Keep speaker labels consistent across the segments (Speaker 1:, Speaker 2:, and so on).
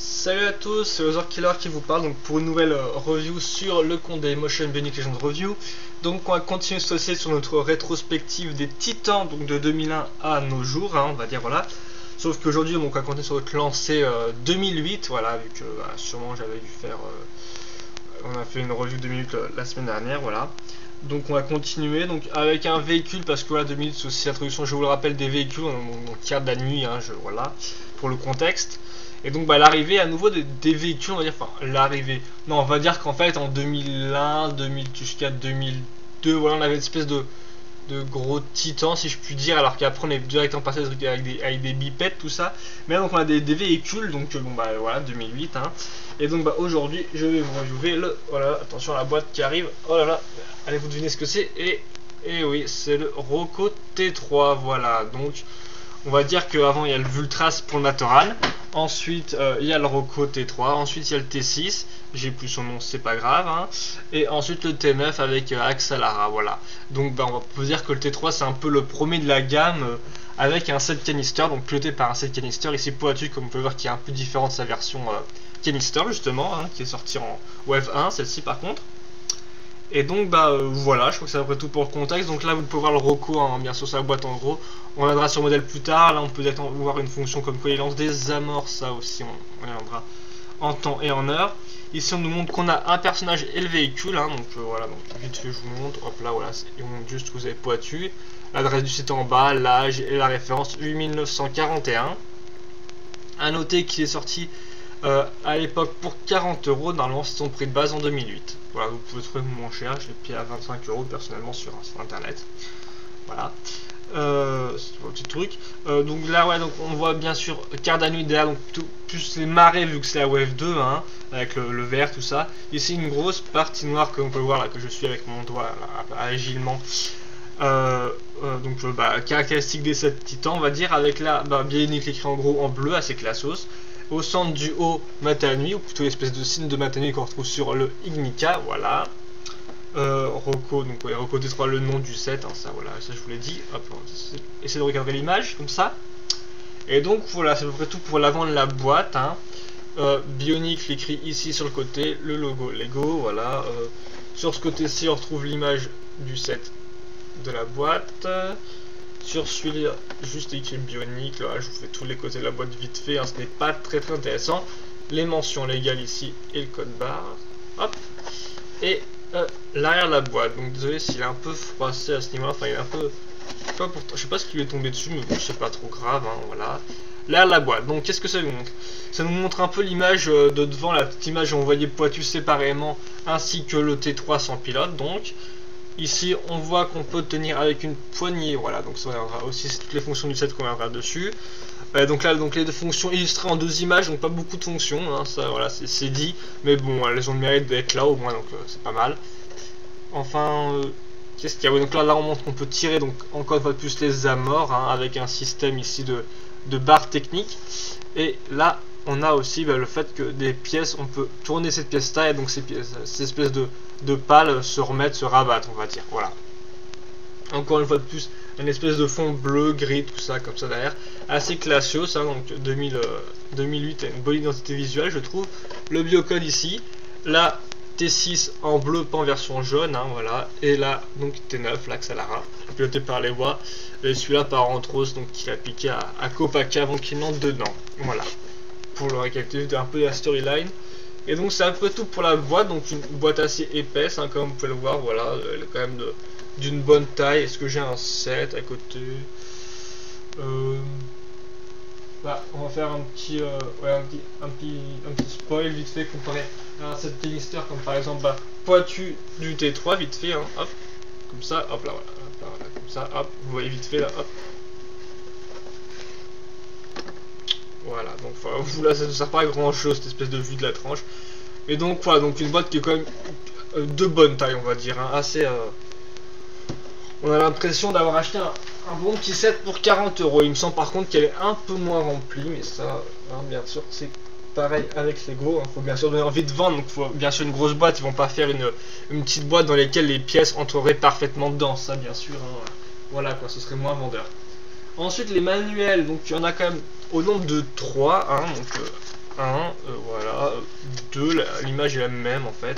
Speaker 1: Salut à tous, c'est Ozorkiller qui vous parle donc pour une nouvelle review sur le compte Dailymotion Bionic Legends Review. Donc on va continuer ce dossier sur notre rétrospective des Titans donc de 2001 à nos jours, on va dire voilà. Sauf qu'aujourd'hui on va continuer sur notre lancée 2008, voilà, vu que sûrement j'avais dû faire, on a fait une review de 2008 la semaine dernière, voilà. Donc on va continuer donc avec un véhicule parce que voilà 2 minutes c'est aussi l'introduction, je vous le rappelle, des véhicules, on carte de la nuit, voilà, pour le contexte. Et donc l'arrivée à nouveau des véhicules, on va dire, enfin l'arrivée, non on va dire qu'en fait en 2001, 2000 jusqu'à 2002, voilà on avait une espèce de gros titans si je puis dire, alors qu'après on est directement passé avec des bipèdes tout ça. Mais là donc on a des véhicules, donc bon voilà 2008 Et donc aujourd'hui je vais vous reviewer le, voilà attention à la boîte qui arrive, oh là là, allez vous devinez ce que c'est, et oui c'est le Roco T3, voilà. Donc on va dire qu'avant il y a le Vultras pour le Matoran, ensuite il y a le Roco T3, ensuite il y a le T6, j'ai plus son nom, c'est pas grave, et ensuite le T9 avec Axalara, voilà. Donc on peut dire que le T3 c'est un peu le premier de la gamme avec un set canister, donc piloté par un set canister, ici pointu comme vous pouvez voir qui est un peu différent de sa version canister justement, qui est sortie en Wave 1, celle-ci par contre. Et donc voilà, je crois que c'est à peu près tout pour le contexte. Donc là vous pouvez voir le Roco bien sûr sur la boîte en gros. On reviendra sur le modèle plus tard. Là on peut voir une fonction comme quoi il lance des amorces, ça aussi on reviendra en temps et en heure. Ici on nous montre qu'on a un personnage et le véhicule, donc voilà, donc vite fait je vous montre, hop là voilà, il montre juste que vous avez pointu. L'adresse du site en bas, l'âge et la référence 8941. A noter qu'il est sorti à l'époque pour 40 €, normalement c'est son prix de base en 2008. Voilà, vous pouvez trouver moins cher, je l'ai payé à 25 € personnellement sur internet. Voilà, c'est un petit truc. Donc là, ouais, donc on voit bien sûr Cardano derrière, donc plus les marées vu que c'est la Wave 2, avec le vert, tout ça. Ici une grosse partie noire que on peut voir là, que je suis avec mon doigt là, agilement. Caractéristique des 7 titans, on va dire, avec la Bionic écrit en gros en bleu, assez classos. Au centre du haut, Matanui, ou plutôt l'espèce de signe de Matanui qu'on retrouve sur le Ignica, voilà. Roco, donc ouais, Roco T3, le nom du set, ça voilà, ça je vous l'ai dit. Hop, essayez de regarder l'image, comme ça. Et donc voilà, c'est à peu près tout pour l'avant de la boîte. Bionic, l'écrit ici sur le côté, le logo Lego, voilà. Sur ce côté-ci, on retrouve l'image du set de la boîte. Sur celui-là, juste écrit Bionic, là je vous fais tous les côtés de la boîte vite fait, ce n'est pas très intéressant. Les mentions légales ici et le code barre. Hop. Et l'arrière de la boîte, donc désolé s'il est un peu froissé à ce niveau-là, enfin il est un peu... Je sais pas ce qui lui est tombé dessus, mais bon, c'est pas trop grave, voilà. L'arrière de la boîte, donc qu'est-ce que ça nous montre? Ça nous montre un peu l'image de devant, la petite image où on voyait pointu séparément, ainsi que le T3 sans pilote, donc. Ici on voit qu'on peut tenir avec une poignée, voilà, donc ça reviendra aussi, c'est toutes les fonctions du set qu'on reviendra dessus. Donc là, donc les deux fonctions illustrées en 2 images, donc pas beaucoup de fonctions, ça voilà, c'est dit, mais bon, elles ont le mérite d'être là au moins, donc c'est pas mal. Enfin, qu'est-ce qu'il y a? Donc là on montre qu'on peut tirer, donc encore une fois de plus les amors, avec un système ici de barres techniques. Et là on a aussi le fait que des pièces, on peut tourner cette pièce là, et donc ces espèces de pales se remettre, se rabattre, on va dire, voilà. Encore une fois de plus, une espèce de fond bleu, gris, tout ça, comme ça derrière. Assez classieux, ça, donc 2008 a une bonne identité visuelle, je trouve. Le biocode ici, la T6 en bleu, pas en version jaune, voilà. Et là, donc T9, l'Axalara, piloté par les voies. Et celui-là par Antros, donc qui a piqué à Kopaka avant qu'il n'entre dedans. Voilà. Pour le récapitulatif un peu de la storyline. Et donc c'est à peu près tout pour la boîte, donc une boîte assez épaisse, comme vous pouvez le voir, voilà, elle est quand même d'une bonne taille. Est-ce que j'ai un set à côté? On va faire un petit, un petit spoil vite fait comparé à un set canister, comme par exemple pointu du T3 vite fait, hop, comme ça, hop là, voilà, comme ça, hop, vous voyez vite fait là, hop. Voilà, donc là ça ne sert pas à grand chose cette espèce de vue de la tranche. Et donc voilà, donc une boîte qui est quand même de bonne taille, on va dire, assez... On a l'impression d'avoir acheté un bon petit set pour 40 €. Il me semble par contre qu'elle est un peu moins remplie, mais ça, bien sûr, c'est pareil avec Lego. Il faut bien sûr donner envie de vendre, donc il faut bien sûr une grosse boîte. Ils vont pas faire une petite boîte dans laquelle les pièces entreraient parfaitement dedans, ça bien sûr. Voilà quoi, ce serait moins vendeur. Ensuite les manuels, donc il y en a quand même au nombre de 3, donc 1, voilà, 2, l'image est la même en fait,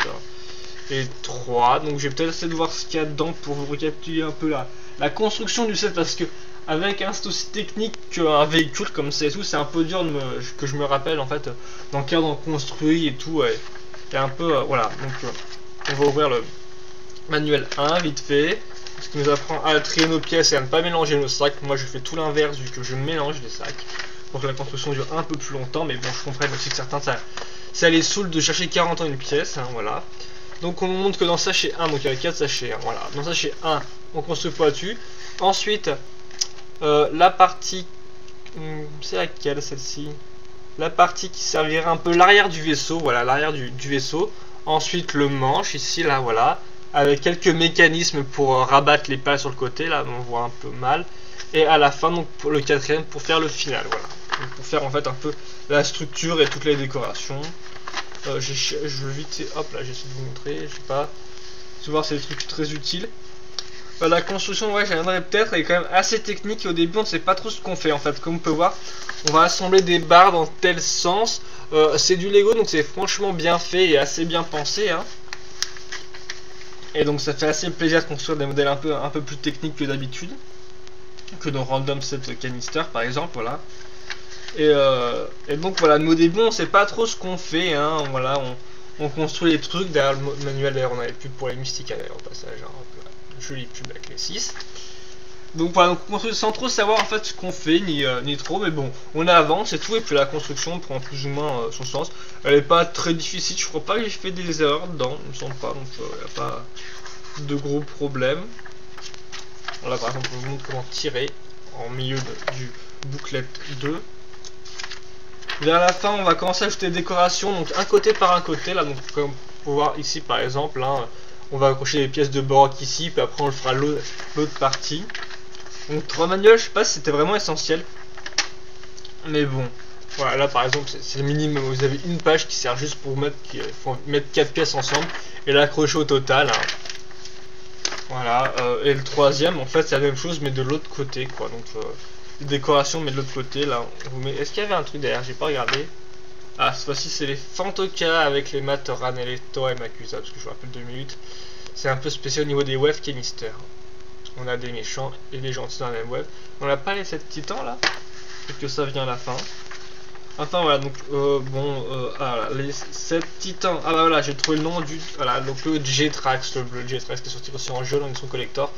Speaker 1: et 3, donc je vais peut-être essayer de voir ce qu'il y a dedans pour vous récapituler un peu la construction du set, parce que avec un set aussi technique qu'un véhicule comme ça et tout, c'est un peu dur que je me rappelle en fait dans quel cadre on construit et tout, et un peu, voilà, donc on va ouvrir le manuel 1 vite fait, ce qui nous apprend à trier nos pièces et à ne pas mélanger nos sacs. Moi je fais tout l'inverse vu que je mélange les sacs pour que la construction dure un peu plus longtemps, mais bon je comprends aussi que certains ça les saoule de chercher 40 ans une pièce, hein, voilà. Donc on nous montre que dans sachet 1, donc il y a 4 sachets, hein, voilà. Dans sachet 1 on construit pointu, ensuite la partie, c'est laquelle celle-ci, la partie qui servirait un peu l'arrière du vaisseau, voilà l'arrière du vaisseau, ensuite le manche ici là voilà, avec quelques mécanismes pour rabattre les pales sur le côté, là on voit un peu mal, et à la fin donc pour le quatrième pour faire le final, voilà, donc, pour faire en fait un peu la structure et toutes les décorations. Je veux vite, hop là j'essaie de vous montrer, je sais pas, tu vois c'est des trucs très utiles. La construction, ouais, j'aimerais peut-être, elle est quand même assez technique et au début on ne sait pas trop ce qu'on fait en fait. Comme on peut voir, on va assembler des barres dans tel sens. C'est du Lego donc c'est franchement bien fait et assez bien pensé, hein. Et donc ça fait assez plaisir de construire des modèles un peu plus techniques que d'habitude, que dans Random Set Canister par exemple, voilà. Et donc voilà, au début on sait pas trop ce qu'on fait, hein, voilà, on construit les trucs. Derrière le manuel d'ailleurs on avait plus pour les mystiques d'ailleurs au passage, hein, jolie pub avec les 6. Donc voilà, donc on construit sans trop savoir en fait ce qu'on fait, ni trop, mais bon, on avance et tout, et puis la construction prend plus ou moins son sens. Elle est pas très difficile, je crois pas que j'ai fait des erreurs dedans, il me semble pas, donc il n'y a pas de gros problèmes. Là par exemple on vous montre comment tirer en milieu du bouclette 2. Vers la fin on va commencer à ajouter des décorations, donc un côté par un côté, là donc comme vous pouvez voir ici par exemple, hein, on va accrocher les pièces de baroque ici, puis après on le fera l'autre partie. Donc 3 manuels, je sais pas si c'était vraiment essentiel, mais bon, voilà, là par exemple c'est le minimum, vous avez une page qui sert juste pour mettre, faut mettre 4 pièces ensemble et l'accrocher au total, hein. Voilà, et le troisième en fait c'est la même chose mais de l'autre côté quoi, donc décoration mais de l'autre côté là, on vous met... Est-ce qu'il y avait un truc derrière, j'ai pas regardé. Ah, cette fois-ci c'est les Fantoka avec les Matoran et les Toa et Makusa, parce que je me rappelle 2 minutes. C'est un peu spécial au niveau des web Canister. On a des méchants et des gentils dans la même web. On n'a pas les 7 titans là, et que ça vient à la fin. Enfin voilà, donc les 7 titans. Ah bah voilà, j'ai trouvé le nom du. Voilà, donc le J-Trax, le bleu J-Trax qui est sorti aussi en jaune en édition collector.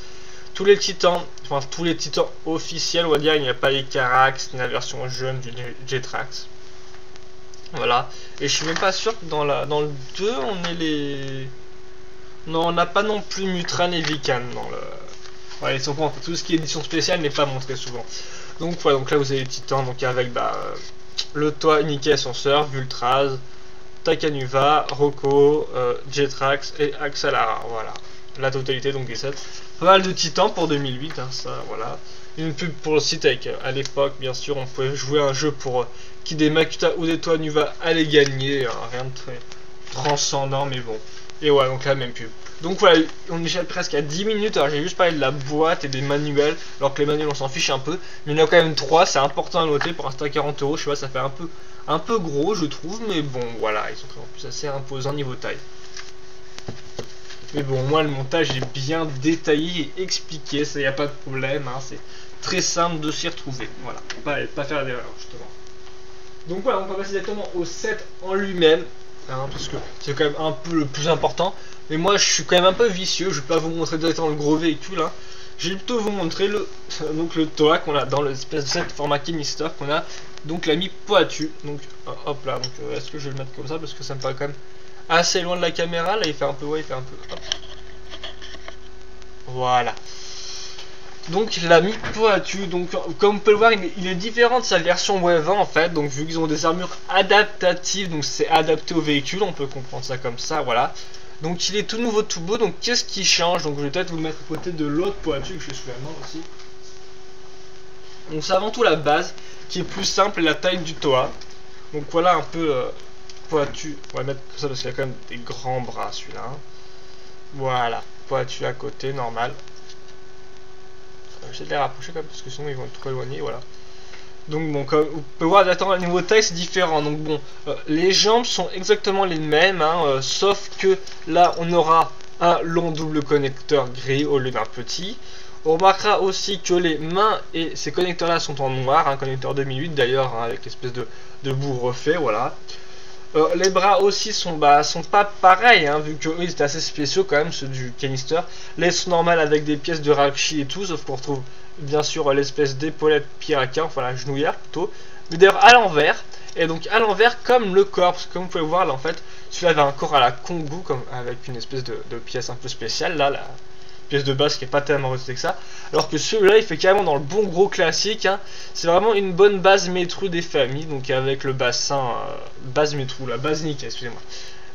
Speaker 1: Tous les titans, enfin tous les titans officiels, on va dire, il n'y a pas les Carax, ni la version jaune du J-Trax. Voilà, et je suis même pas sûr que dans le 2 on est les. Non, on n'a pas non plus Mutran et Vikan dans le. Ouais, ils sont pas, tout ce qui est édition spéciale n'est pas montré souvent. Donc voilà, donc là vous avez les titans, donc avec le Toa Mickey Ascenseur, Vultraz, Takanuva, Rocco, Jetrax et Axelara. Voilà, la totalité donc des 7. Pas mal de titans pour 2008, hein, ça voilà. Une pub pour le site avec, à l'époque, bien sûr, on pouvait jouer un jeu pour qui des Makuta ou des Toa Nuva allaient gagner, hein, rien de très transcendant, mais bon. Et voilà, donc la même pub. Donc voilà, on est déjà presque à 10 minutes, alors j'ai juste parlé de la boîte et des manuels, alors que les manuels on s'en fiche un peu, mais il y en a quand même 3, c'est important à noter, pour un stock à 40 €, je sais pas, ça fait un peu gros je trouve, mais bon voilà, ils sont en plus assez imposants niveau taille. Mais bon, moi le montage est bien détaillé et expliqué, ça y a pas de problème, hein, c'est très simple de s'y retrouver, voilà, pas faire d'erreur justement. Donc voilà, on va passer directement au set en lui-même, hein, parce que c'est quand même un peu le plus important. Mais moi je suis quand même un peu vicieux, je vais pas vous montrer directement le gros véhicule, hein. Je vais plutôt vous montrer le Toa qu'on a dans l'espèce de set format Canister qu'on a, donc l'a mis pointu. Donc hop là, donc est-ce que je vais le mettre comme ça parce que ça me paraît quand même assez loin de la caméra, là il fait un peu, ouais il fait un peu, hop. Voilà. Donc il l'a mis pointu, donc comme vous pouvez le voir il est différent de sa version Wave 1 en fait, donc vu qu'ils ont des armures adaptatives, donc c'est adapté au véhicule, on peut comprendre ça comme ça, voilà. Donc il est tout nouveau, tout beau, donc qu'est-ce qui change? Donc je vais peut-être vous le mettre à côté de l'autre pointu que je suis sous la main aussi. Donc c'est avant tout la base qui est plus simple et la taille du Toa. Donc voilà un peu pointu, on va le mettre comme ça parce qu'il y a quand même des grands bras celui-là, hein. Voilà, pointu à côté, normal. J'essaie de les rapprocher quand même parce que sinon ils vont être trop éloignés, voilà. Donc bon, comme vous pouvez voir, d'attendre le niveau taille c'est différent. Donc bon, les jambes sont exactement les mêmes, hein, sauf que là on aura un long double connecteur gris au lieu d'un petit. On remarquera aussi que les mains et ces connecteurs là sont en noir, un connecteur 2008 d'ailleurs, hein, avec l'espèce de bout refait, voilà. Les bras aussi sont pas pareils, hein, vu que eux ils étaient assez spéciaux quand même, ceux du canister. Là ils sont normales avec des pièces de Rakshi et tout, sauf qu'on retrouve bien sûr l'espèce d'épaulette Piraka, enfin la genouillère plutôt, mais d'ailleurs à l'envers. Et donc à l'envers comme le corps, parce que comme vous pouvez voir là en fait, celui-là avait un corps à la Kongu, comme avec une espèce de pièce un peu spéciale, là la pièce de base qui est pas tellement restée que ça, alors que celui-là il fait carrément dans le bon gros classique, hein. C'est vraiment une bonne base métro des familles, donc avec le bassin base métro, la base Nika, excusez-moi,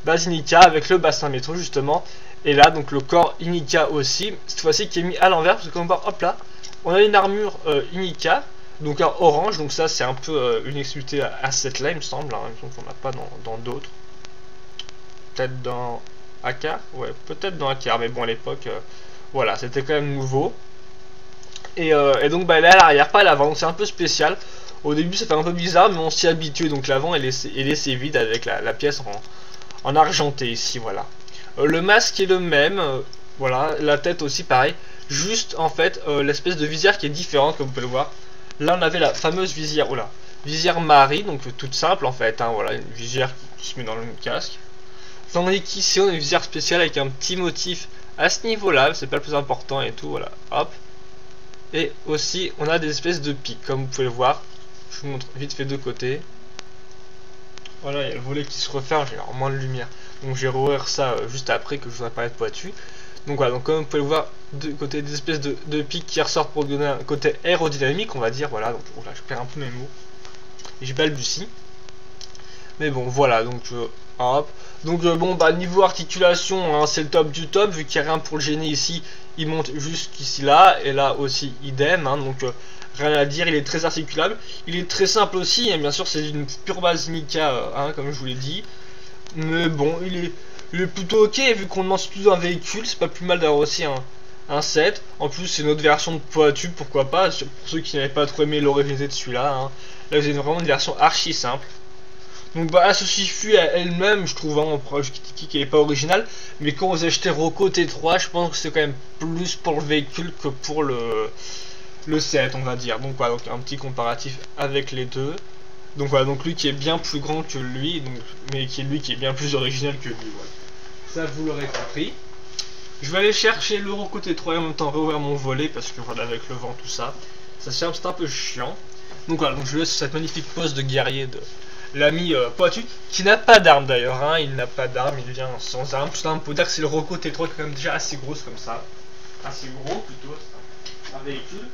Speaker 1: base Nika avec le bassin métro justement, et là donc le corps Inika aussi, cette fois-ci qui est mis à l'envers, parce que comme on voit, hop là, on a une armure Inika, donc un orange, donc ça c'est un peu une exclusivité à cette là il me semble, hein, il me semble qu'on n'a pas dans d'autres, peut-être dans Akar, ouais peut-être dans Akar, mais bon à l'époque... voilà, c'était quand même nouveau. Et donc bah, elle est à l'arrière, pas à l'avant, donc c'est un peu spécial. Au début ça fait un peu bizarre, mais on s'y habitue. Donc l'avant est laissé vide avec la pièce en argenté ici, voilà. Le masque est le même, voilà, la tête aussi pareil. Juste en fait l'espèce de visière qui est différente, comme vous pouvez le voir. Là on avait la fameuse visière, oh là, visière Marie, donc toute simple en fait, hein, voilà, une visière qui se met dans le casque. Tandis qu'ici on a une visière spéciale avec un petit motif à ce niveau là, c'est pas le plus important et tout, voilà, hop. Et aussi on a des espèces de pics, comme vous pouvez le voir. Je vous montre vite fait de côté. Voilà, il y a le volet qui se referme, j'ai alors moins de lumière, donc j'ai rouvert ça juste après que je vous ai parlé de Poitu. Donc voilà, donc comme vous pouvez le voir, de côté des espèces de pics qui ressortent pour donner un côté aérodynamique, on va dire, voilà. Donc là je perds un peu mes mots et je balbutie, mais bon voilà, donc hop. Donc bon bah niveau articulation, hein, c'est le top du top, vu qu'il n'y a rien pour le gêner ici, il monte jusqu'ici là, et là aussi idem, hein, donc rien à dire, il est très articulable, il est très simple aussi, hein, bien sûr c'est une pure base Nika, hein, comme je vous l'ai dit, mais bon il est plutôt ok, vu qu'on demande plutôt un véhicule, c'est pas plus mal d'avoir aussi un set, en plus c'est notre version de Poitu, pourquoi pas, pour ceux qui n'avaient pas trop aimé l'originalité de celui-là, hein. Là vous avez vraiment une version archi simple. Donc bah elle se suffit à elle-même, je trouve, hein, qui n'est pas originale, mais quand vous achetez Rocco T3, je pense que c'est quand même plus pour le véhicule que pour le set, on va dire. Donc voilà, donc un petit comparatif avec les deux. Donc voilà, donc lui qui est bien plus grand que lui, donc, mais qui est bien plus original que lui, voilà. Ça vous l'aurez compris. Je vais aller chercher le Rocco T3 et en même temps réouvrir mon volet, parce que voilà, avec le vent, tout ça, c'est un peu chiant. Donc voilà, donc je laisse cette magnifique pose de guerrier de l'ami Poitu, qui n'a pas d'arme d'ailleurs, hein, il n'a pas d'arme, il vient sans arme. Tout ça, on peut dire que c'est le Rocco T3 qui est quand même déjà assez grosse comme ça. Assez gros plutôt, c'est un véhicule.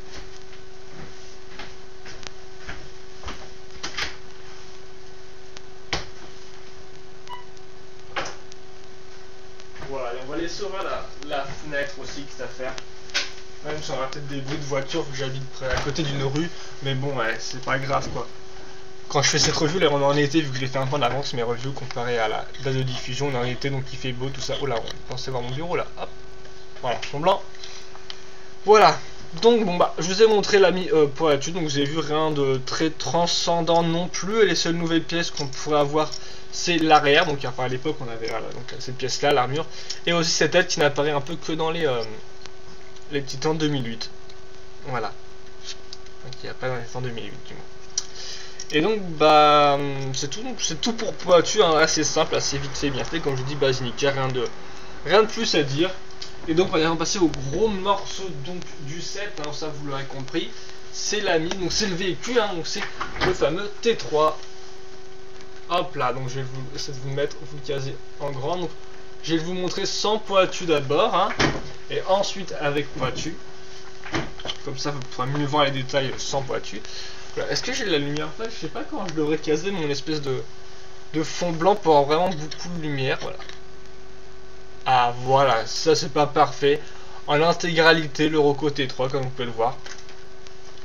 Speaker 1: Voilà, et on va laisser ouvrir la fenêtre aussi, quitte à faire. Même si on aura peut-être des bruits de voiture, vu que j'habite à côté d'une rue, mais bon, ouais, c'est pas grave quoi. Quand je fais cette review, là on est en été, vu que j'ai fait un peu en avance mes reviews comparé à la date de diffusion, on est en été donc il fait beau, tout ça. Oh là, on pensait voir mon bureau là, hop, voilà, fond blanc. Voilà, donc bon bah, je vous ai montré l'ami Poitu, donc vous avez vu rien de très transcendant non plus, et les seules nouvelles pièces qu'on pourrait avoir, c'est l'arrière, donc enfin à l'époque on avait voilà, donc, cette pièce là, l'armure, et aussi cette tête qui n'apparaît un peu que dans les Titans 2008, voilà, qui n'y a pas dans les Titans 2008 du moins. Et donc bah c'est tout pour Poitu, hein, assez simple, assez vite fait, bien fait, comme je dis, base Nika, rien de plus à dire. Et donc on va passer au gros morceau donc du set, hein, ça vous l'aurez compris, c'est l'ami, donc c'est le véhicule, hein, donc c'est le fameux T3. Hop là, donc je vais essayer de vous mettre, vous caser en grand, donc je vais vous montrer sans Poitu d'abord, hein, et ensuite avec Poitu, comme ça vous pourrez mieux voir les détails sans Poitu. Est-ce que j'ai de la lumière en fait? Je sais pas quand je devrais caser mon espèce de fond blanc pour avoir vraiment beaucoup de lumière. Voilà. Ah voilà, ça c'est pas parfait. En intégralité, le Rocco T3 comme vous pouvez le voir.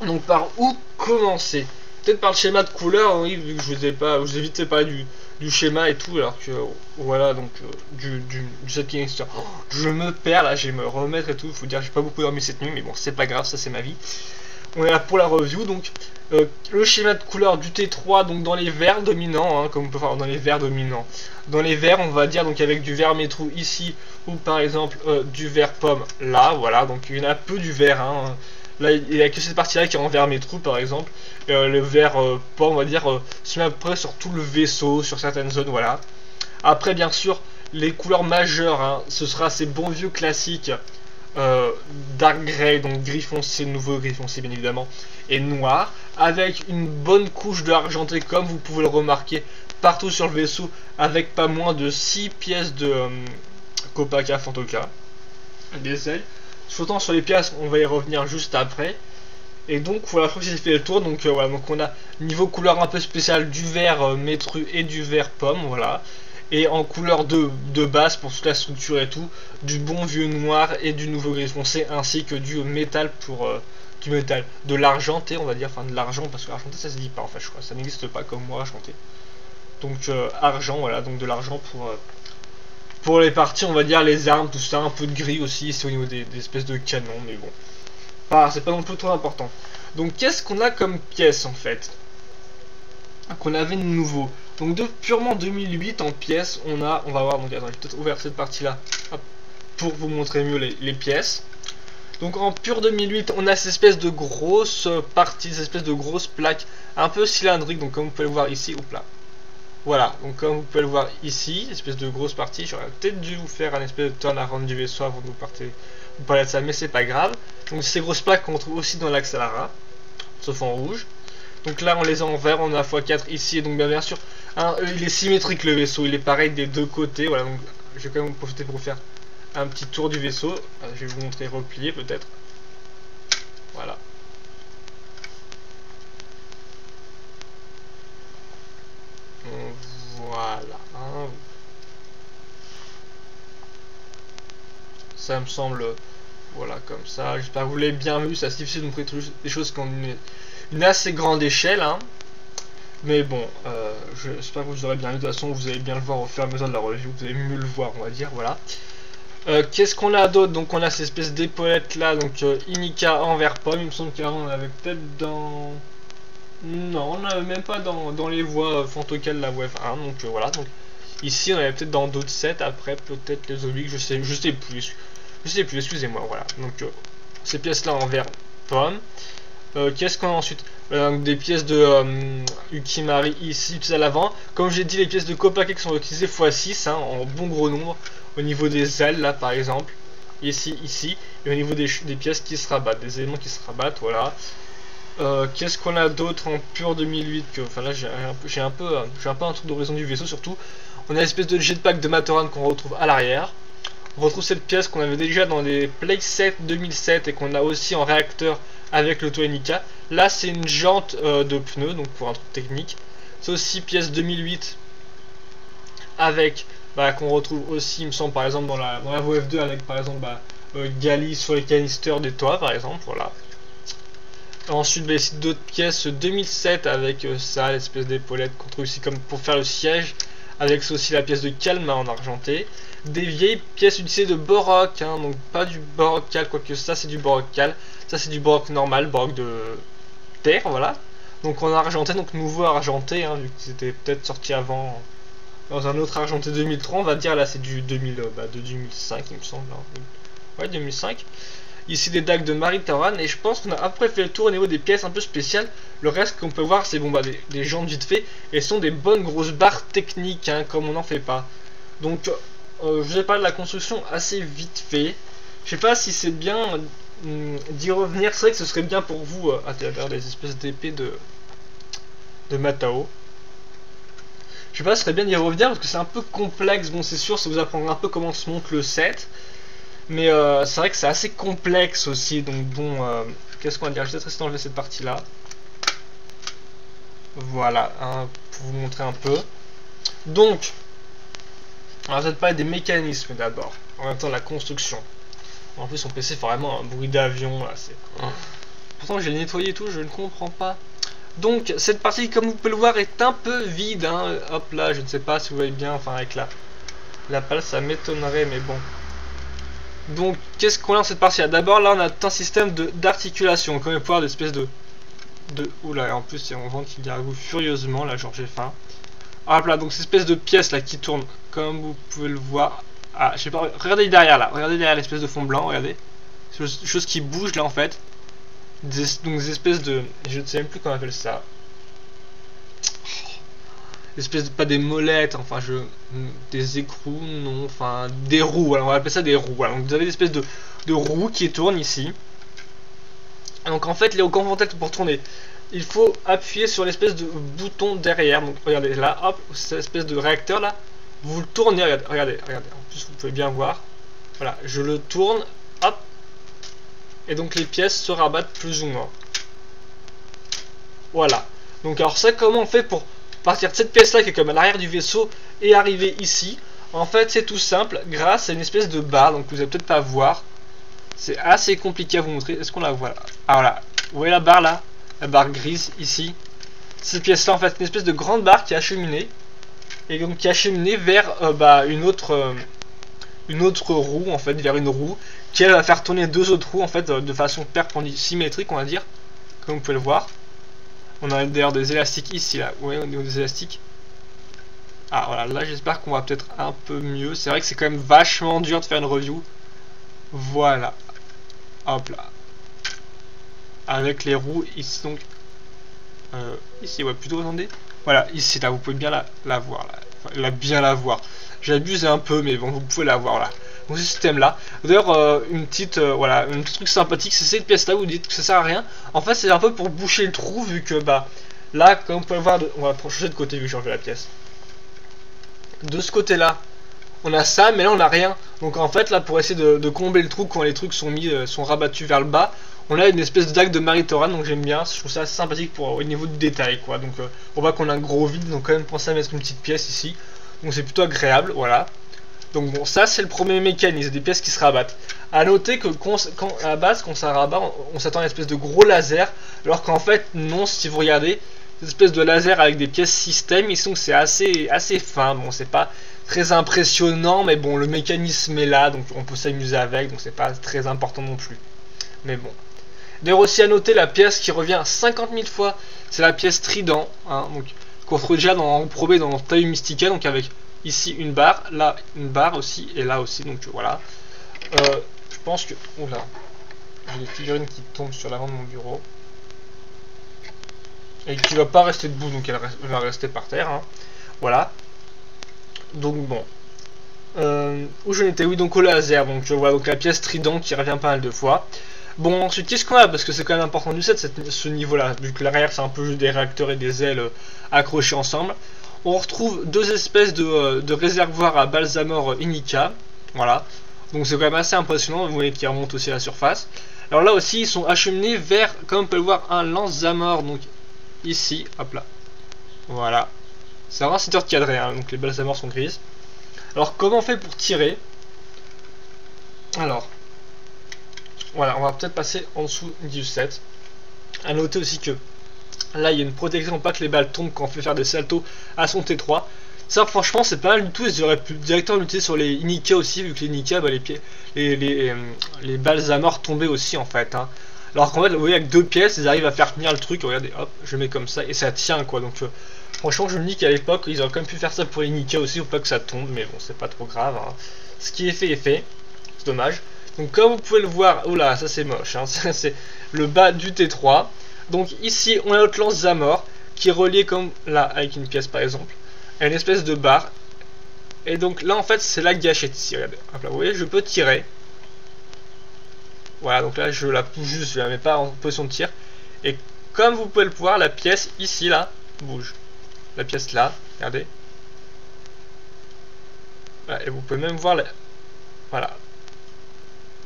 Speaker 1: Donc par où commencer? Peut-être par le schéma de couleur, oui, vu que je vous ai vite fait parler du schéma et tout, alors que voilà, donc du set Kingster. Je me perds là, je vais me remettre et tout. Faut dire, j'ai pas beaucoup dormi cette nuit, mais bon, c'est pas grave, ça c'est ma vie. on est là pour la review. Donc le schéma de couleur du T3, donc dans les verts dominants, hein, comme on peut voir dans les verts dominants. Dans les verts, on va dire donc avec du vert métro ici, ou par exemple du vert pomme là, voilà. Donc il y en a peu du vert, hein. Là il n'y a que cette partie là qui est en vert métro par exemple. Le vert pomme, on va dire, se met à peu près sur tout le vaisseau, sur certaines zones, voilà. Après bien sûr, les couleurs majeures, hein, ce sera ces bons vieux classiques. Dark Grey, donc gris foncé, nouveau gris foncé bien évidemment, et noir, avec une bonne couche de argenté comme vous pouvez le remarquer partout sur le vaisseau, avec pas moins de 6 pièces de Kopaka Fantoka, des ailes. Autant sur les pièces, on va y revenir juste après. Et donc voilà, je crois que j'ai fait le tour. Donc voilà, donc on a niveau couleur un peu spécial du vert métru et du vert pomme, voilà. Et en couleur de base pour toute la structure et tout, du bon vieux noir et du nouveau gris foncé, ainsi que du métal pour du métal, de l'argenté on va dire, enfin de l'argent, parce que l'argenté ça se dit pas en fait, je crois, ça n'existe pas comme moi argenté. Donc argent, voilà, donc de l'argent pour les parties, on va dire les armes, tout ça, un peu de gris aussi, c'est au niveau des espèces de canons, mais bon, c'est pas non plus trop important. Donc qu'est-ce qu'on a comme pièce en fait qu'on avait de nouveau? Donc de purement 2008 en pièces, on va voir, donc attends, j'ai peut-être ouvert cette partie là pour vous montrer mieux les pièces. Donc en pur 2008, on a cette espèce de grosse partie, cette espèce de grosse plaque un peu cylindrique, donc comme vous pouvez le voir ici, hop là. Voilà, donc comme vous pouvez le voir ici, espèce de grosse partie, j'aurais peut-être dû vous faire un espèce de turnaround du vaisseau avant de vous parler de ça, mais c'est pas grave. Donc ces grosses plaques qu'on trouve aussi dans l'Axelara, sauf en rouge. Donc là on les a en vert, on a x4 ici, et donc bien sûr, hein, il est symétrique le vaisseau, il est pareil des deux côtés, voilà, donc je vais quand même profiter pour vous faire un petit tour du vaisseau, je vais vous montrer replié peut-être, voilà. Voilà, hein. Ça me semble, voilà, comme ça, j'espère que vous l'avez bien vu, c'est assez difficile de montrer des choses qui ont une assez grande échelle, hein. Mais bon, j'espère que vous aurez bien vu, de toute façon vous allez bien le voir au fur et à mesure de la review, vous allez mieux le voir on va dire, voilà. Qu'est-ce qu'on a d'autre? Donc on a cette espèce d'épaulette là, donc Inika en vert pomme, il me semble qu'on avait peut-être dans... Non, on n'avait même pas dans les voies Fantoka de la Wave 1, donc voilà, donc ici on avait peut-être dans d'autres sets, après peut-être les obliques, je sais plus, excusez-moi, voilà, donc ces pièces là en vert pomme. Qu'est-ce qu'on a ensuite? Des pièces de Ukimari ici, tout à l'avant. Comme j'ai dit, les pièces de Kopaka qui sont utilisées x6, hein, en bon gros nombre. Au niveau des ailes, là par exemple. Ici. Et au niveau des pièces qui se rabattent, des éléments qui se rabattent, voilà. Qu'est-ce qu'on a d'autre en pur 2008 enfin là j'ai un peu un truc d'horizon du vaisseau surtout. On a l'espèce de jetpack de Matoran qu'on retrouve à l'arrière. On retrouve cette pièce qu'on avait déjà dans les Playsets 2007 et qu'on a aussi en réacteur avec l'auto Inika. Là c'est une jante de pneu, donc pour un truc technique. C'est aussi pièce 2008 avec qu'on retrouve aussi, il me semble, par exemple dans la VOF2 avec par exemple Gali sur les canisters des toits par exemple, voilà. Ensuite ici d'autres pièces 2007 avec ça, l'espèce d'épaulette qu'on trouve ici comme pour faire le siège, avec aussi la pièce de Kalma en argenté. Des vieilles pièces utilisées de Borok, hein, donc pas du Borok Cal, quoique ça c'est du Borok Cal, ça c'est du Borok normal, Borok de terre, voilà. Donc en argenté, donc nouveau argenté, hein, vu que c'était peut-être sorti avant dans un autre argenté 2003, on va dire, là c'est du 2005 il me semble, hein. Ouais 2005. Ici des dagues de Maritaran, et je pense qu'on a après fait le tour au niveau des pièces un peu spéciales. Le reste qu'on peut voir c'est bon des jantes vite fait, et ce sont des bonnes grosses barres techniques, hein, comme on n'en fait pas. Donc je vous ai parlé de la construction assez vite fait. Je sais pas si c'est bien d'y revenir, c'est vrai que ce serait bien pour vous à travers des espèces d'épées de Matao. Je sais pas, ce serait bien d'y revenir parce que c'est un peu complexe, bon c'est sûr ça vous apprendra un peu comment se monte le set. Mais c'est vrai que c'est assez complexe aussi, donc bon, qu'est-ce qu'on va dire? Je vais peut-être essayer d'enlever cette partie-là. Voilà, hein, pour vous montrer un peu. Donc, on va peut-être parler des mécanismes d'abord, en même temps la construction. En plus, son PC fait vraiment un bruit d'avion, là, c'est... Pourtant, j'ai nettoyé et tout, je ne comprends pas. Donc, cette partie, comme vous pouvez le voir, est un peu vide, hein. Hop là, je ne sais pas si vous voyez bien, enfin, avec la pale, ça m'étonnerait, mais bon. Donc qu'est-ce qu'on a dans cette partie là? D'abord là on a tout un système d'articulation, comme pouvoir d'espèce de... Oula, et en plus on voit qu'il gargouille furieusement, là genre j'ai faim. Hop là, donc cette espèce de pièce là qui tourne, comme vous pouvez le voir. Ah, je sais pas, regardez derrière là, regardez derrière l'espèce de fond blanc, regardez. Chose qui bouge là en fait. Donc des espèces de... je ne sais même plus comment on appelle ça. Espèce de... pas des molettes, enfin des écrous, non, enfin des roues, voilà, on va appeler ça des roues. Voilà. Donc vous avez des espèces de roues qui tournent ici. Donc en fait, quand vous tête pour tourner, il faut appuyer sur l'espèce de bouton derrière. Donc regardez là, hop, cette espèce de réacteur là, vous le tournez, regardez. En plus vous pouvez bien voir. Voilà, je le tourne, hop, et donc les pièces se rabattent plus ou moins. Voilà. Donc alors ça, comment on fait pour partir de cette pièce là qui est comme à l'arrière du vaisseau et arriver ici? En fait c'est tout simple, grâce à une espèce de barre, donc vous allez peut-être pas voir. C'est assez compliqué à vous montrer. Est-ce qu'on la voit là? Ah voilà, vous voyez la barre là? La barre grise ici. Cette pièce là en fait c'est une espèce de grande barre qui est acheminée. Et donc qui est acheminée vers une autre roue en fait, vers une roue qui elle va faire tourner deux autres roues en fait de façon perpendiculaire, symétrique on va dire, comme vous pouvez le voir. On a d'ailleurs des élastiques ici là, ouais, au niveau des élastiques. Ah voilà, là j'espère qu'on va peut-être un peu mieux. C'est vrai que c'est quand même vachement dur de faire une review. Voilà. Hop là. Avec les roues ici donc. Ici, ouais, plutôt attendez. Voilà, ici là, vous pouvez bien la voir là. Enfin, bien la voir. J'abuse un peu, mais bon, vous pouvez la voir là. Donc ce système là. D'ailleurs, voilà, un petit truc sympathique, c'est cette pièce là où vous dites que ça sert à rien. En fait, c'est un peu pour boucher le trou, vu que là, comme vous pouvez le voir, on va changer de côté vu que j'ai enlevé la pièce. De ce côté là, on a ça, mais là on a rien. Donc en fait, là, pour essayer de combler le trou quand les trucs sont rabattus vers le bas, on a une espèce de dague de Maritoran, donc j'aime bien, je trouve ça assez sympathique au niveau du détail quoi. Donc on voit qu'on a un gros vide, donc quand même penser à mettre une petite pièce ici. Donc c'est plutôt agréable, voilà. Donc bon, ça c'est le premier mécanisme, des pièces qui se rabattent. A noter que à la base, quand ça rabat, on s'attend à une espèce de gros laser, alors qu'en fait non, si vous regardez, cette espèce de laser avec des pièces système, ils sont c'est assez fin. Bon, c'est pas très impressionnant, mais bon, le mécanisme est là, donc on peut s'amuser avec, donc c'est pas très important non plus. Mais bon. D'ailleurs aussi à noter la pièce qui revient 50 000 fois, c'est la pièce Trident, hein, donc qu'on retrouve déjà dans Pro B dans Taille Mystica, donc avec ici une barre, là une barre aussi, et là aussi, donc voilà. Je pense que... Oula, j'ai des figurines qui tombent sur l'avant de mon bureau. Et qui va pas rester debout, donc elle va rester par terre, hein. Voilà. Donc bon. Où j'en étais? Oui, donc au laser, donc voilà, donc la pièce Trident qui revient pas mal de fois. Bon, ensuite, qu'est-ce qu'on a? Parce que c'est quand même important du set, ce niveau-là, vu que l'arrière c'est un peu juste des réacteurs et des ailes accrochés ensemble. On retrouve deux espèces de réservoirs à Balsamor Inica, voilà. Donc c'est quand même assez impressionnant, vous voyez qu'ils remontent aussi à la surface. Alors là aussi, ils sont acheminés vers, comme on peut le voir, un lance-Zamor, donc ici, hop là. Voilà. C'est vraiment 7 heures de cadré, hein, donc les Balsamors sont grises. Alors comment on fait pour tirer? Alors... Voilà, on va peut-être passer en dessous du set. A noter aussi que là il y a une protection, pas que les balles tombent quand on fait faire des saltos à son T3. Ça franchement c'est pas mal du tout, ils auraient pu directement l'utiliser sur les Inica aussi, vu que les Inica, les Balsamors tombaient aussi en fait. Hein. Alors qu'en fait, vous voyez avec deux pièces, ils arrivent à faire tenir le truc, regardez, hop, je mets comme ça et ça tient quoi. Donc franchement je me dis qu'à l'époque ils auraient quand même pu faire ça pour les Inica aussi, pour pas que ça tombe, mais bon c'est pas trop grave. Hein. Ce qui est fait, c'est dommage. Donc comme vous pouvez le voir, oula ça c'est moche, hein, c'est le bas du T3. Donc ici on a notre lance-Zamor qui est relié comme là avec une pièce par exemple, à une espèce de barre. Et donc là en fait c'est la gâchette ici, regardez. Hop là, vous voyez je peux tirer. Voilà donc là je la pousse juste, je la mets pas en position de tir. Et comme vous pouvez le voir, la pièce ici là bouge. La pièce là, regardez. Voilà, et vous pouvez même voir voilà.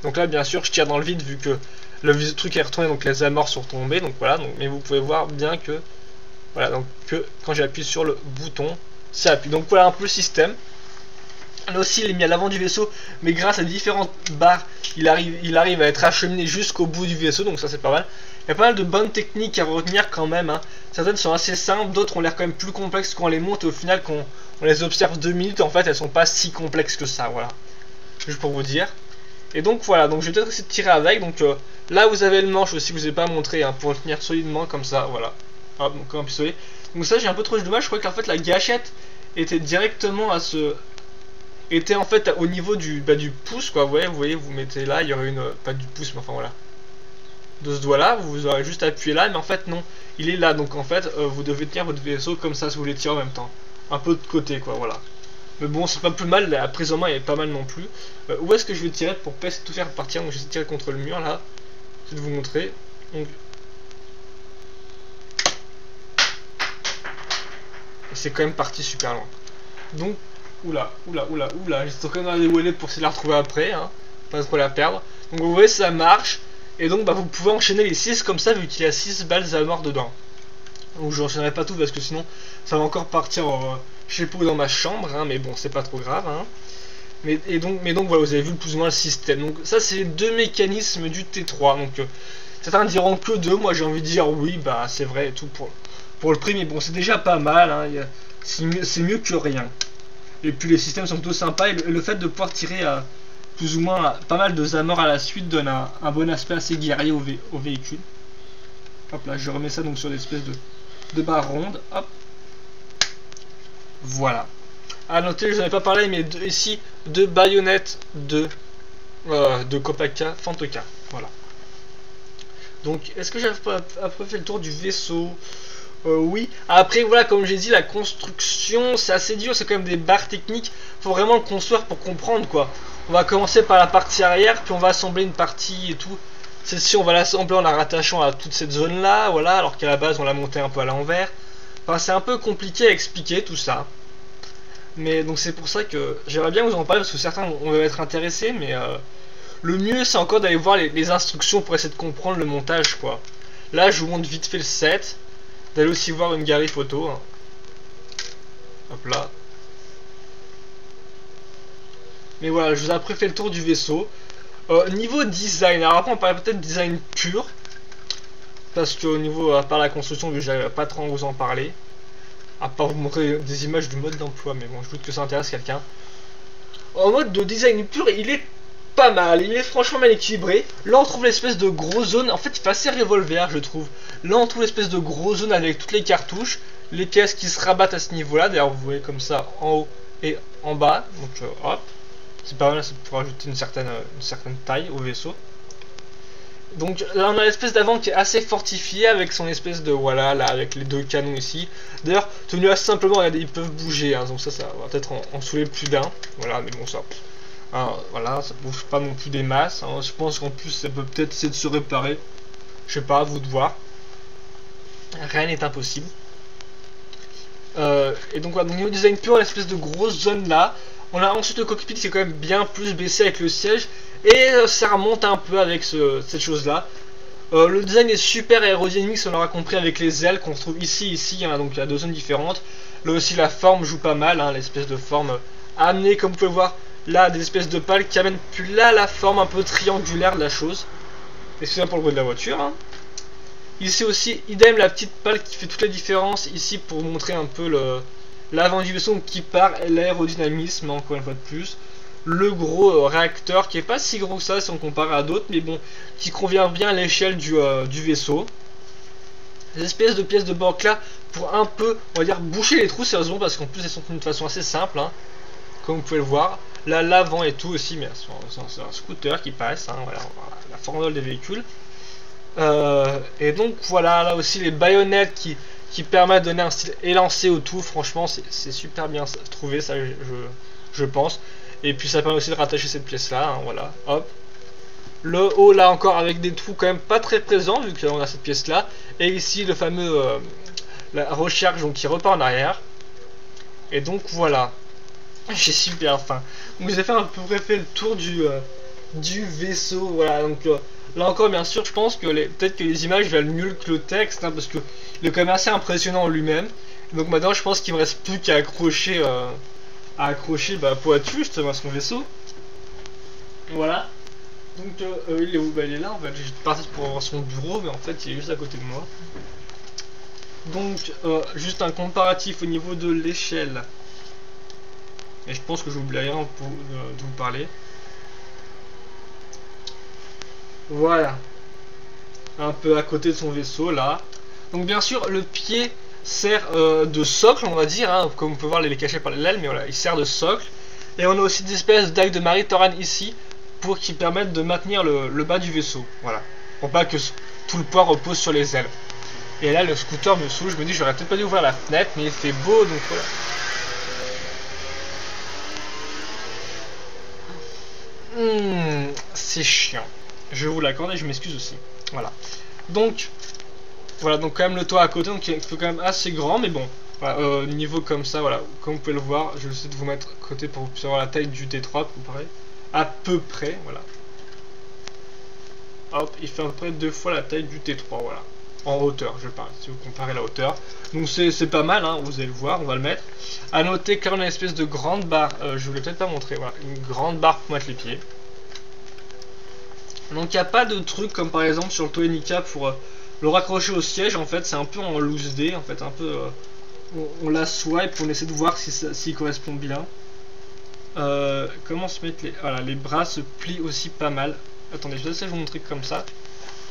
Speaker 1: Donc là bien sûr je tire dans le vide vu que le truc est retourné, donc les amorces sont tombées, donc voilà, donc, mais vous pouvez voir bien que voilà, donc que quand j'appuie sur le bouton ça appuie. Donc voilà un peu le système. Là aussi il est mis à l'avant du vaisseau, mais grâce à différentes barres il arrive à être acheminé jusqu'au bout du vaisseau, donc ça c'est pas mal. Il y a pas mal de bonnes techniques à retenir quand même, hein. Certaines sont assez simples, d'autres ont l'air quand même plus complexes quand on les monte, et au final quand on les observe 2 minutes en fait elles sont pas si complexes que ça, voilà. Juste pour vous dire. Et donc voilà, donc je vais peut-être essayer de tirer avec. Donc là vous avez le manche aussi, que je vous ai pas montré, hein, pour le tenir solidement comme ça, voilà. Hop, donc comme un pistolet. Donc ça j'ai un peu trop de dommage, je crois qu'en fait la gâchette était directement à ce... était en fait au niveau du pouce quoi, ouais, vous voyez, vous mettez là, il y aurait une... pas du pouce mais enfin voilà. De ce doigt là, vous aurez juste appuyé là, mais en fait non, il est là, donc en fait vous devez tenir votre vaisseau comme ça si vous voulez tirer en même temps. Un peu de côté quoi, voilà. Mais bon, c'est pas plus mal, la prise en main est pas mal non plus. Où est-ce que je vais tirer pour pas tout faire partir? Donc je vais tirer contre le mur là. Je vais vous montrer. Donc... c'est quand même parti super loin. Donc, oula, j'espère quand même dans les wallets pour essayer de la retrouver après, hein. Pas trop la perdre. Donc vous voyez, ça marche. Et donc vous pouvez enchaîner les 6 comme ça, vu qu'il y a 6 balles à mort dedans. Donc je n'enchaînerai pas tout parce que sinon ça va encore partir je sais pas où dans ma chambre, hein, mais bon, c'est pas trop grave, hein. Mais donc voilà, vous avez vu plus ou moins le système. Donc ça c'est les deux mécanismes du T3. Donc certains diront que 2, moi j'ai envie de dire oui, bah c'est vrai et tout pour le prix, mais bon, c'est déjà pas mal, hein. C'est mieux que rien. Et puis les systèmes sont plutôt sympas, et le fait de pouvoir tirer plus ou moins pas mal de zamors à la suite donne un bon aspect assez guerrier au véhicule. Hop là, je remets ça donc sur l'espèce de barre ronde. Hop. Voilà. À noter, je n'en ai pas parlé, mais ici, deux baïonnettes de Kopaka Fantoka. Voilà. Donc, est-ce que j'ai à peu fait le tour du vaisseau? Oui. Après, voilà, comme j'ai dit, la construction, c'est assez dur, c'est quand même des barres techniques. Faut vraiment le construire pour comprendre, quoi. On va commencer par la partie arrière, puis on va assembler une partie et tout. Celle-ci, on va l'assembler en la rattachant à toute cette zone-là, voilà, alors qu'à la base, on l'a monté un peu à l'envers. Enfin, c'est un peu compliqué à expliquer tout ça. Mais donc c'est pour ça que j'aimerais bien vous en parler, parce que certains vont être intéressés, mais le mieux, c'est encore d'aller voir les instructions pour essayer de comprendre le montage, quoi. Là, je vous montre vite fait le set. D'aller aussi voir une galerie photo, hein. Hop là. Mais voilà, je vous ai après fait le tour du vaisseau. Niveau design, alors après on parlait peut-être design pur, parce qu'au niveau, à part la construction, j'avais pas trop vous en parler, à part vous montrer des images du mode d'emploi, mais bon, je doute que ça intéresse quelqu'un. En mode de design pur, il est pas mal, il est franchement mal équilibré. Là on trouve l'espèce de grosse zone, en fait il fait assez revolver je trouve. Là on trouve l'espèce de grosse zone avec toutes les cartouches, les pièces qui se rabattent à ce niveau là, d'ailleurs vous voyez comme ça en haut et en bas, donc hop. C'est pas mal, ça pour ajouter une certaine taille au vaisseau. Donc là on a l'espèce d'avant qui est assez fortifié avec son espèce de, voilà, là avec les deux canons ici. D'ailleurs tenu assez simplement, regardez, ils peuvent bouger, hein, donc ça va peut-être en saouler plus d'un. Voilà, mais bon ça... Alors, voilà, ça bouge pas non plus des masses, hein. Je pense qu'en plus ça peut peut-être essayer de se réparer. Je sais pas, à vous de voir. Rien n'est impossible. Et donc voilà, donc niveau design pur, l'espèce de grosse zone là. On a ensuite le cockpit qui est quand même bien plus baissé avec le siège. Et ça remonte un peu avec cette chose là. Le design est super aérodynamique, ça on l'aura compris avec les ailes qu'on retrouve ici, hein, donc il y a deux zones différentes. Là aussi la forme joue pas mal, hein, l'espèce de forme amenée comme vous pouvez voir. Là, des espèces de pales qui amènent plus là la forme un peu triangulaire de la chose. Excusez-moi pour le bruit de la voiture, hein. Ici aussi, idem, la petite pale qui fait toute la différence. Ici, pour vous montrer un peu l'avant du vaisseau qui part, l'aérodynamisme, encore une fois de plus. Le gros réacteur qui est pas si gros que ça si on compare à d'autres, mais bon, qui convient bien à l'échelle du vaisseau. Les espèces de pièces de banque là, pour un peu, on va dire, boucher les trous, sérieusement, parce qu'en plus, elles sont de façon assez simple, hein, comme vous pouvez le voir. Là, l'avant et tout aussi, mais c'est un scooter qui passe, hein, voilà, la formule des véhicules. Et donc voilà, là aussi les baïonnettes qui permettent de donner un style élancé au tout. Franchement, c'est super bien trouvé, ça, je pense. Et puis ça permet aussi de rattacher cette pièce là, hein, voilà, hop. Le haut là encore avec des trous quand même pas très présents vu qu'on a cette pièce là. Et ici le fameux la recharge donc qui repart en arrière. Et donc voilà. J'ai super faim. Donc j'ai fait un peu près fait le tour du vaisseau. Voilà, donc là encore bien sûr je pense que peut-être que les images valent mieux que le texte, hein, parce que il est quand même assez impressionnant en lui-même. Donc maintenant je pense qu'il me reste plus qu'à accrocher Poitou justement à son vaisseau. Voilà. Donc il est où? Bah, il est là en fait. J'ai parti pour voir son bureau, mais en fait il est juste à côté de moi. Donc juste un comparatif au niveau de l'échelle. Et je pense que j'oublie rien de vous parler. Voilà. Un peu à côté de son vaisseau là. Donc bien sûr le pied sert de socle on va dire, hein. Comme on peut voir il est caché par l'aile mais voilà il sert de socle. Et on a aussi des espèces d'algues de Marie Toran ici pour qui permettent de maintenir le bas du vaisseau. Voilà. Pour pas que tout le poids repose sur les ailes. Et là le scooter me saoule, je me dis j'aurais peut-être pas dû ouvrir la fenêtre mais il fait beau donc voilà. C'est chiant. Je vous l'accorde et je m'excuse aussi. Voilà. Donc, voilà, donc quand même le toit à côté, donc il fait quand même assez grand, mais bon, voilà, niveau comme ça, voilà, comme vous pouvez le voir, je vais essayer de vous mettre à côté pour que vous puissiez avoir la taille du T3, comparé à peu près, voilà. Hop, il fait à peu près 2 fois la taille du T3, voilà. En hauteur, je parle, si vous comparez la hauteur. Donc c'est pas mal, hein, vous allez le voir, on va le mettre. A noter quand même une espèce de grande barre, je voulais peut-être pas montrer, voilà, une grande barre pour mettre les pieds. Donc il n'y a pas de truc comme par exemple sur le Toenica pour le raccrocher au siège, en fait c'est un peu en loose day, en fait un peu on la swipe, on essaie de voir si s'il correspond bien. Comment se mettre les... Voilà, les bras se plient aussi pas mal. Attendez, je vais essayer de vous montrer comme ça.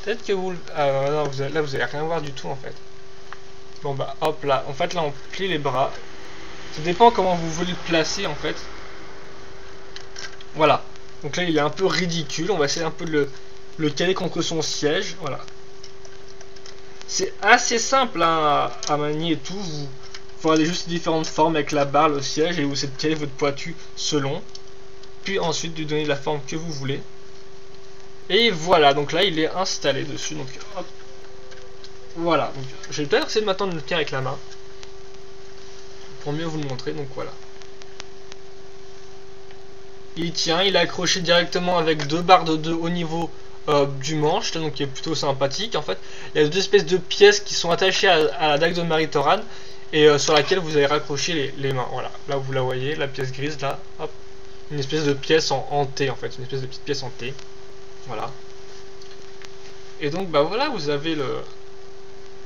Speaker 1: Peut-être que vous... Ah non, là vous allez rien voir du tout en fait. Bon bah hop là, en fait là on plie les bras. Ça dépend comment vous voulez le placer en fait. Voilà. Donc là il est un peu ridicule, on va essayer un peu de le caler contre son siège, voilà. C'est assez simple hein, à manier et tout, vous regardez juste différentes formes avec la barre, le siège, et vous essayez de caler votre poitu selon. Puis ensuite lui donner la forme que vous voulez. Et voilà, donc là il est installé dessus, donc hop. Voilà, donc je vais peut-être essayer de m'attendre de le faire avec la main. Pour mieux vous le montrer, donc voilà. Il tient, il est accroché directement avec 2 barres de 2 au niveau du manche, donc qui est plutôt sympathique en fait. Il y a 2 espèces de pièces qui sont attachées à la dague de Marie Toran et sur laquelle vous allez raccrocher les mains. Voilà, là vous la voyez, la pièce grise là, hop. Une espèce de pièce en T en fait, une espèce de petite pièce en T. Voilà. Et donc bah voilà, vous avez le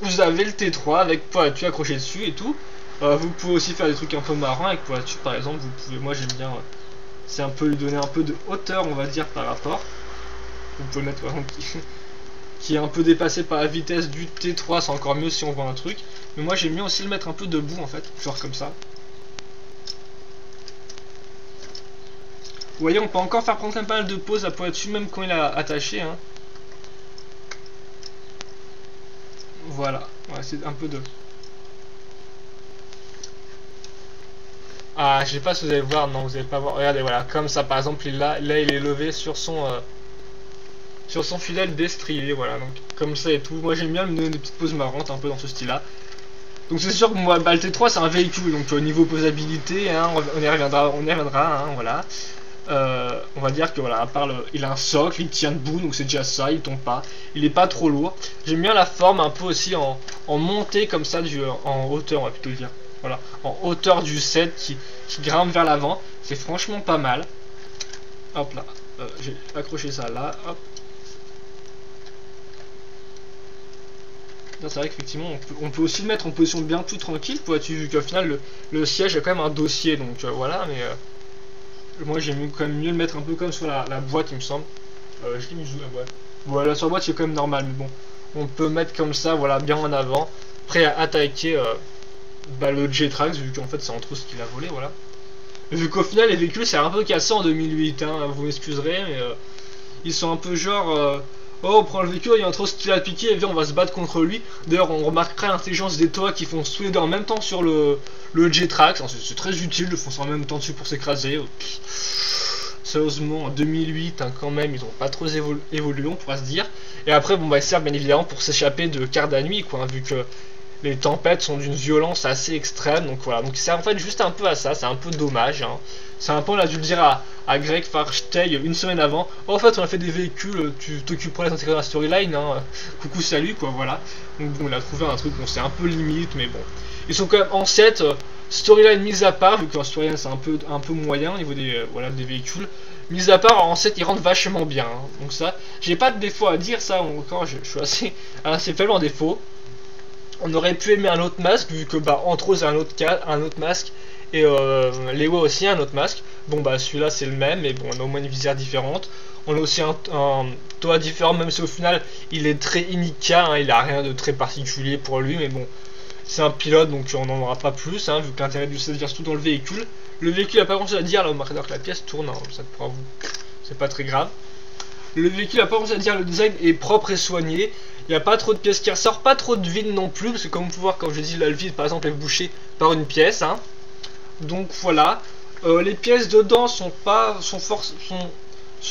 Speaker 1: T3 avec poitu accroché dessus et tout. Vous pouvez aussi faire des trucs un peu marrants avec poitu par exemple, vous pouvez, moi j'aime bien... c'est un peu lui donner un peu de hauteur on va dire par rapport. Vous pouvez le mettre par exemple qui est un peu dépassé par la vitesse du T3, c'est encore mieux si on voit un truc. Mais moi j'aime bien aussi le mettre un peu debout en fait, genre comme ça. Vous voyez on peut encore faire prendre pas mal de pause à poitu même quand il est attaché hein. Voilà, ouais, c'est un peu de... Ah, je sais pas si vous allez voir, non vous allez pas voir, regardez voilà, comme ça par exemple là il est levé sur son fidèle destrier, voilà, donc comme ça et tout. Moi j'aime bien me donner des petites pauses marrantes un peu dans ce style là. Donc c'est sûr que moi bah, le T3 c'est un véhicule, donc au niveau posabilité, hein, on y reviendra, hein, voilà. On va dire que voilà, à part il a un socle, il tient debout, donc c'est déjà ça, il tombe pas, il est pas trop lourd. J'aime bien la forme un peu aussi en montée comme ça, en hauteur on va plutôt dire. Voilà, en hauteur du set qui grimpe vers l'avant, c'est franchement pas mal. Hop là, j'ai accroché ça là, hop. C'est vrai qu'effectivement on peut aussi le mettre en position bien tout tranquille, vu qu'au final le siège a quand même un dossier, donc voilà, mais moi j'aime quand même mieux le mettre un peu comme sur la boîte il me semble. Je l'ai mis où la boîte? Voilà, sur la boîte c'est quand même normal, mais bon, on peut mettre comme ça, voilà, bien en avant, prêt à attaquer bah, le J-Trax, vu qu'en fait c'est entre ce qu'il a volé, voilà. Vu qu'au final les véhicules c'est un peu cassé en 2008, hein, vous m'excuserez, mais ils sont un peu genre... oh, on prend le véhicule, il y a un trop ce qu'il a piqué, et viens on va se battre contre lui. D'ailleurs on remarquera l'intelligence des toits qui font tous les deux en même temps sur le J-Trax, c'est très utile de foncer en même temps dessus pour s'écraser. Sérieusement en 2008 hein, quand même ils ont pas trop évolué on pourra se dire. Et après bon bah ils servent bien évidemment pour s'échapper de quart de la nuit quoi, hein, vu que les tempêtes sont d'une violence assez extrême, donc voilà, donc c'est en fait juste un peu à ça, c'est un peu dommage, hein. C'est un peu, on a dû le dire à Greg Farstey une semaine avant, oh, en fait on a fait des véhicules, tu t'occuperais d'intégrer la storyline, hein. Coucou salut quoi, voilà. Donc bon, on a trouvé un truc, bon c'est un peu limite, mais bon. Ils sont quand même en 7, storyline mise à part, vu que la storyline c'est un peu moyen au niveau des, voilà, des véhicules. Mis à part en 7 ils rentrent vachement bien, hein. Donc ça, j'ai pas de défaut à dire, ça encore, je suis assez faible en défaut. On aurait pu aimer un autre masque, vu que bah entre autres c'est un autre masque, et Lewa aussi un autre masque. Bon bah celui-là c'est le même, mais bon on a au moins une visière différente. On a aussi un toit différent, même si au final il est très Inika, hein, il a rien de très particulier pour lui, mais bon, c'est un pilote donc on n'en aura pas plus, hein, vu que l'intérêt du 16 vient surtout dans le véhicule. Le véhicule n'a pas grand chose à dire, là on marque que la pièce tourne, hein, ça pourra vous, c'est pas très grave. Le véhicule n'a pas grand chose à dire, le design est propre et soigné, il n'y a pas trop de pièces qui ressortent, pas trop de vide non plus, parce que comme vous pouvez voir, comme je dis, là, le vide par exemple est bouché par une pièce, hein. Donc voilà, les pièces dedans sont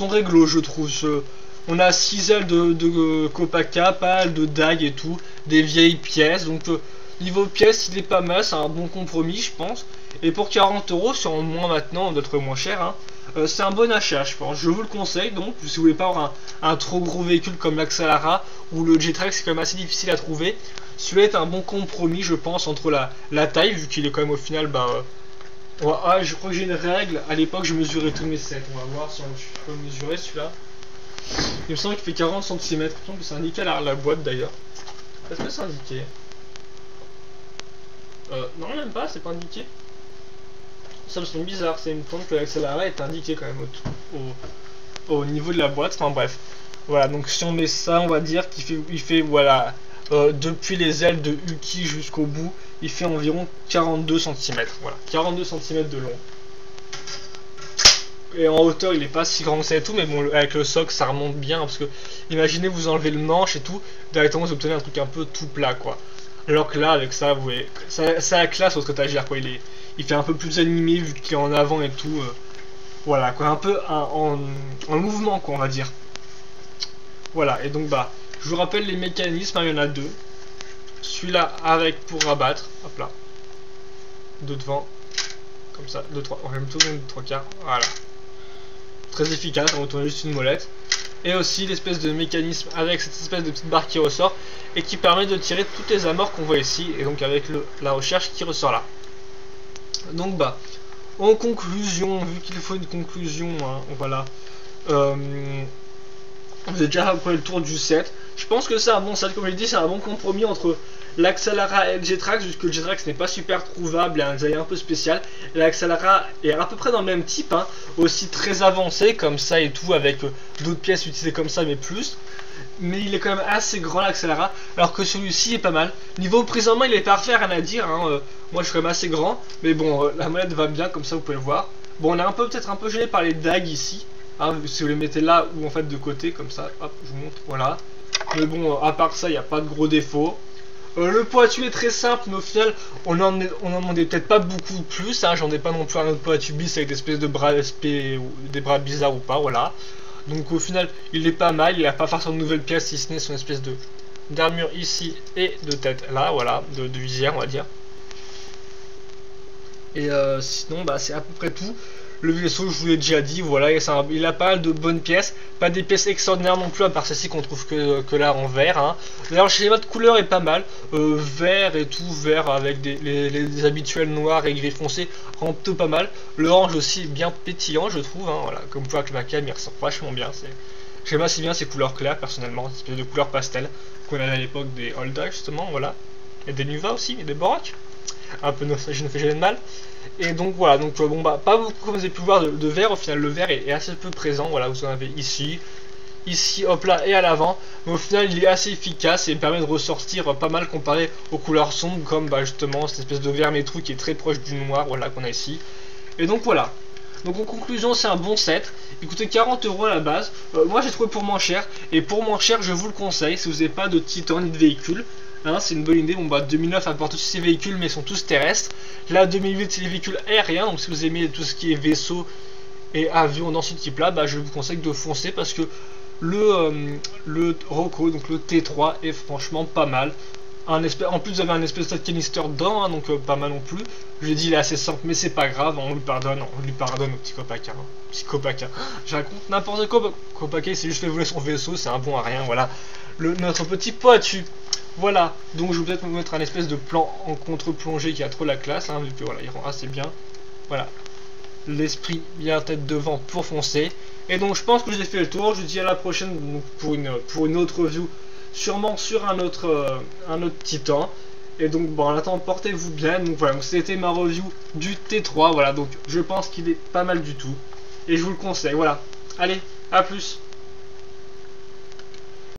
Speaker 1: réglo, je trouve. On a 6 ailes de Kopaka, pas mal de dagues et tout, des vieilles pièces. Donc niveau pièces, il est pas mal, c'est un bon compromis, je pense. Et pour 40 €, c'est en moins maintenant, d'être moins cher, hein, c'est un bon achat, je pense. Je vous le conseille, donc, si vous voulez pas avoir un trop gros véhicule comme l'Axalara ou le Jetrax, c'est quand même assez difficile à trouver. Celui-là est un bon compromis, je pense, entre la taille, vu qu'il est quand même au final, je crois que j'ai une règle. À l'époque, je mesurais tous mes sets. On va voir si je peux mesurer celui-là. Il me semble qu'il fait 40 cm. Il me semble que c'est indiqué à la boîte d'ailleurs. Est-ce que c'est indiqué? Non, même pas, c'est pas indiqué. Ça me semble bizarre. C'est une tombe que l'Axalara est indiqué quand même au niveau de la boîte. Enfin bref. Voilà, donc si on met ça, on va dire qu'il fait voilà. Depuis les ailes de Uki jusqu'au bout, il fait environ 42 cm. Voilà, 42 cm de long. Et en hauteur, il n'est pas si grand que ça et tout, mais bon, avec le socle, ça remonte bien. Parce que, imaginez, vous enlevez le manche et tout, directement, vous obtenez un truc un peu tout plat, quoi. Alors que là, avec ça, vous voyez, ça a classe votre étagère, quoi. Il fait un peu plus animé, vu qu'il est en avant et tout. Voilà, quoi, un peu en mouvement, quoi, on va dire. Voilà, et donc, je vous rappelle les mécanismes, hein, il y en a deux. Celui-là avec pour rabattre, hop là. Deux devant, comme ça, 2-3, on va même tourner de 3 quarts, voilà. Très efficace, on va tourner juste une molette. Et aussi l'espèce de mécanisme avec cette espèce de petite barre qui ressort et qui permet de tirer toutes les amarres qu'on voit ici. Et donc avec la recherche qui ressort là. Donc en conclusion, vu qu'il faut une conclusion, hein, voilà. Vous avez déjà après le tour du set. Je pense que c'est un bon set, comme je l'ai dit, c'est un bon compromis entre l'Axalara et le Jetrax, puisque le Jetrax n'est pas super trouvable, il a un design un peu spécial. L'Axalara est à peu près dans le même type, hein, aussi très avancé comme ça et tout, avec d'autres pièces utilisées comme ça, mais plus. Mais il est quand même assez grand l'Axalara, alors que celui-ci est pas mal. Niveau prise en main, il est parfait, rien à dire, hein. Moi je suis quand même assez grand, mais bon, la molette va bien, comme ça vous pouvez le voir. Bon, on est peut-être un peu gêné par les dagues ici. Hein, si vous les mettez là ou en fait de côté comme ça, hop, je vous montre, voilà. Mais bon, à part ça, il n'y a pas de gros défauts. Le poitu est très simple, mais au final, on en demandait peut-être pas beaucoup plus. Hein, j'en ai pas non plus un autre poitu bis avec des espèces de bras SP ou des bras bizarres ou pas, voilà. Donc au final, il est pas mal. Il n'a pas forcément de nouvelles pièces, si ce n'est son espèce d'armure ici et de tête là, voilà, de visière, on va dire. Et sinon, c'est à peu près tout. Le vaisseau, je vous l'ai déjà dit, voilà, il a pas mal de bonnes pièces, pas des pièces extraordinaires non plus, à part celle-ci qu'on trouve que là en vert. Hein. D'ailleurs, le schéma de couleur est pas mal, vert et tout, vert avec les habituels noirs et gris foncé, rend plutôt pas mal. L'orange aussi bien pétillant, je trouve, hein, voilà, comme vous pouvez avec ma cam, il ressort vachement bien. J'aime assez bien ces couleurs claires, personnellement, cette espèce de couleur pastel qu'on avait à l'époque des Holda, justement, voilà, et des Nuva aussi, et des Borak. Un peu nostalgie ne fait jamais de mal. Et donc voilà, donc pas beaucoup comme vous avez pu voir de vert. Au final, le vert est assez peu présent. Voilà, vous en avez ici, hop là et à l'avant. Mais au final, il est assez efficace et permet de ressortir pas mal comparé aux couleurs sombres, comme justement cette espèce de vert métro qui est très proche du noir, voilà, qu'on a ici. Et donc voilà. Donc en conclusion, c'est un bon set. Il coûtait 40 € à la base. Moi, j'ai trouvé pour moins cher. Et pour moins cher, je vous le conseille si vous n'avez pas de titan ni de véhicule. Hein, c'est une bonne idée. Bon 2009 apporte aussi ces véhicules, mais ils sont tous terrestres. Là 2008 c'est les véhicules aériens, donc si vous aimez tout ce qui est vaisseau et avion dans ce type là, je vous conseille de foncer parce que le Rocco, donc le T3 est franchement pas mal. En plus vous avez un espèce de canister dedans, hein, donc pas mal non plus. Je l'ai dit, il est assez simple, mais c'est pas grave, on lui pardonne au petit Kopaka. Hein. Petit Kopaka, je raconte n'importe quoi. Kopaka il s'est juste fait voler son vaisseau, c'est un bon à rien, voilà. Notre petit poitu. Voilà, donc je vais peut-être vous mettre un espèce de plan en contre-plongée qui a trop la classe, hein, vu que voilà, il rend assez bien. Voilà, l'esprit bien tête devant pour foncer. Et donc je pense que j'ai fait le tour, je vous dis à la prochaine pour une autre review, sûrement sur un autre titan. Et donc en attendant, portez-vous bien. Donc voilà, c'était ma review du T3, voilà, donc je pense qu'il est pas mal du tout. Et je vous le conseille, voilà. Allez, à plus.